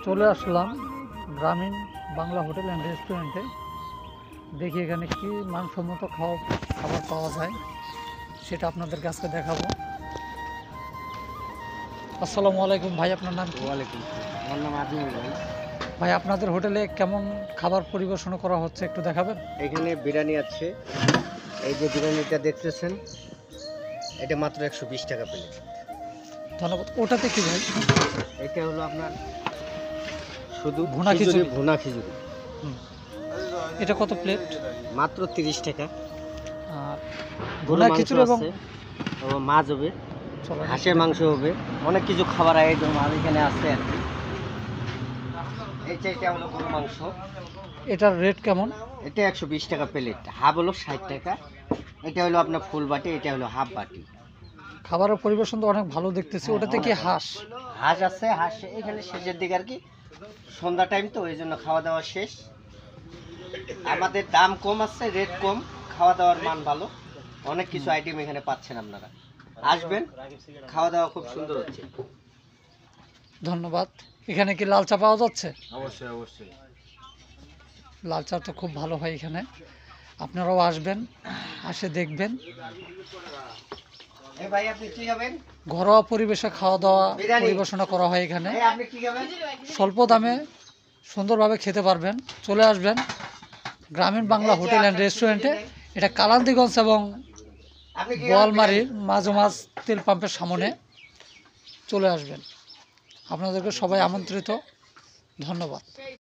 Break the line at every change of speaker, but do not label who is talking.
চলে আসলাম গ্রামীণ Bangla hotel and রেস্টুরেন্টে। দেখি এখানে কি মানসম্মত খাবার পাওয়া যায়, সেটা আপনাদের কাছে দেখাবো। আসসালামু আলাইকুম ভাই, আপনার নাম কি?
ওয়ালাইকুম আসসালাম। আমার নাম আজমল ভাই।
ভাই, আপনাদের হোটেলে কেমন খাবার পরিবেশন করা হচ্ছে একটু দেখাবেন?
এখানে বিরিয়ানি আছে। এই যে বিরিয়ানিটা দেখতেছেন, এটা মাত্র 120 টাকা প্লেট।
ধন্যবাদ। ওটাতে কি ভাই?
এটা হলো আপনার শুধু
ভুনা খিচুড়ি।
ভুনা খিচুড়ি
হুম। এটা কত প্লেট?
মাত্র 30 টাকা।
আর
গরুর
ভুনা
মাংস
খিচুড়ি এবং
আছে, ও মাছ হবে,
চলো
হাঁসের মাংস হবে, অনেক কিছু খাবার আইটেম আর এখানে আছে আর কি। এটা হলো গরুর মাংস।
এটার রেট কেমন?
এটা 120 টাকা প্লেট, হাফ হলো 60 টাকা। এটা হলো আপনার ফুল বাটি, এটা হলো হাফ বাটি।
খাবারের পরিবেশন তো অনেক ভালো দেখতেছি। ওটাতে কি হাঁস?
হাঁস আছে, হাঁস এখানে শেষের দিকে আর কি, সন্ধ্যা টাইম তো এই জন্য খাওয়া দাওয়া শেষ। আমাদের দাম কম আছে, রেট কম, খাওয়া দাওয়ার মান ভালো, অনেক কিছু আইটেম এখানে পাচ্ছেন আপনারা। আসবেন, খাওয়া দাওয়া খুব সুন্দর হচ্ছে।
ধন্যবাদ। এখানে কি লাল চা পাওয়া যাচ্ছে?
অবশ্যই অবশ্যই।
লাল চা তো খুব ভালো হয় এখানে, আপনারাও আসবেন, আসে দেখবেন।
এই ভাই আপনি কি খাবেন?
ঘরোয়া পরিবেশে খাওয়া দাওয়া
বিরিয়ানি।
পরিবেশনা করা হয় এখানে।
এই আপনি কি খাবেন?
স্বল্প দামে সুন্দরভাবে খেতে পারবেন। চলে আসবেন গ্রামীণ বাংলা হোটেল অ্যান্ড রেস্টুরেন্টে। এটা কালান্দিগঞ্জ এবং
আপনি কি খাবেন?
বোয়ালমারির মাঝোমাঝ তেল পাম্পের সামনে চলে আসবেন। আপনাদেরকে সবাই আমন্ত্রিত। ধন্যবাদ।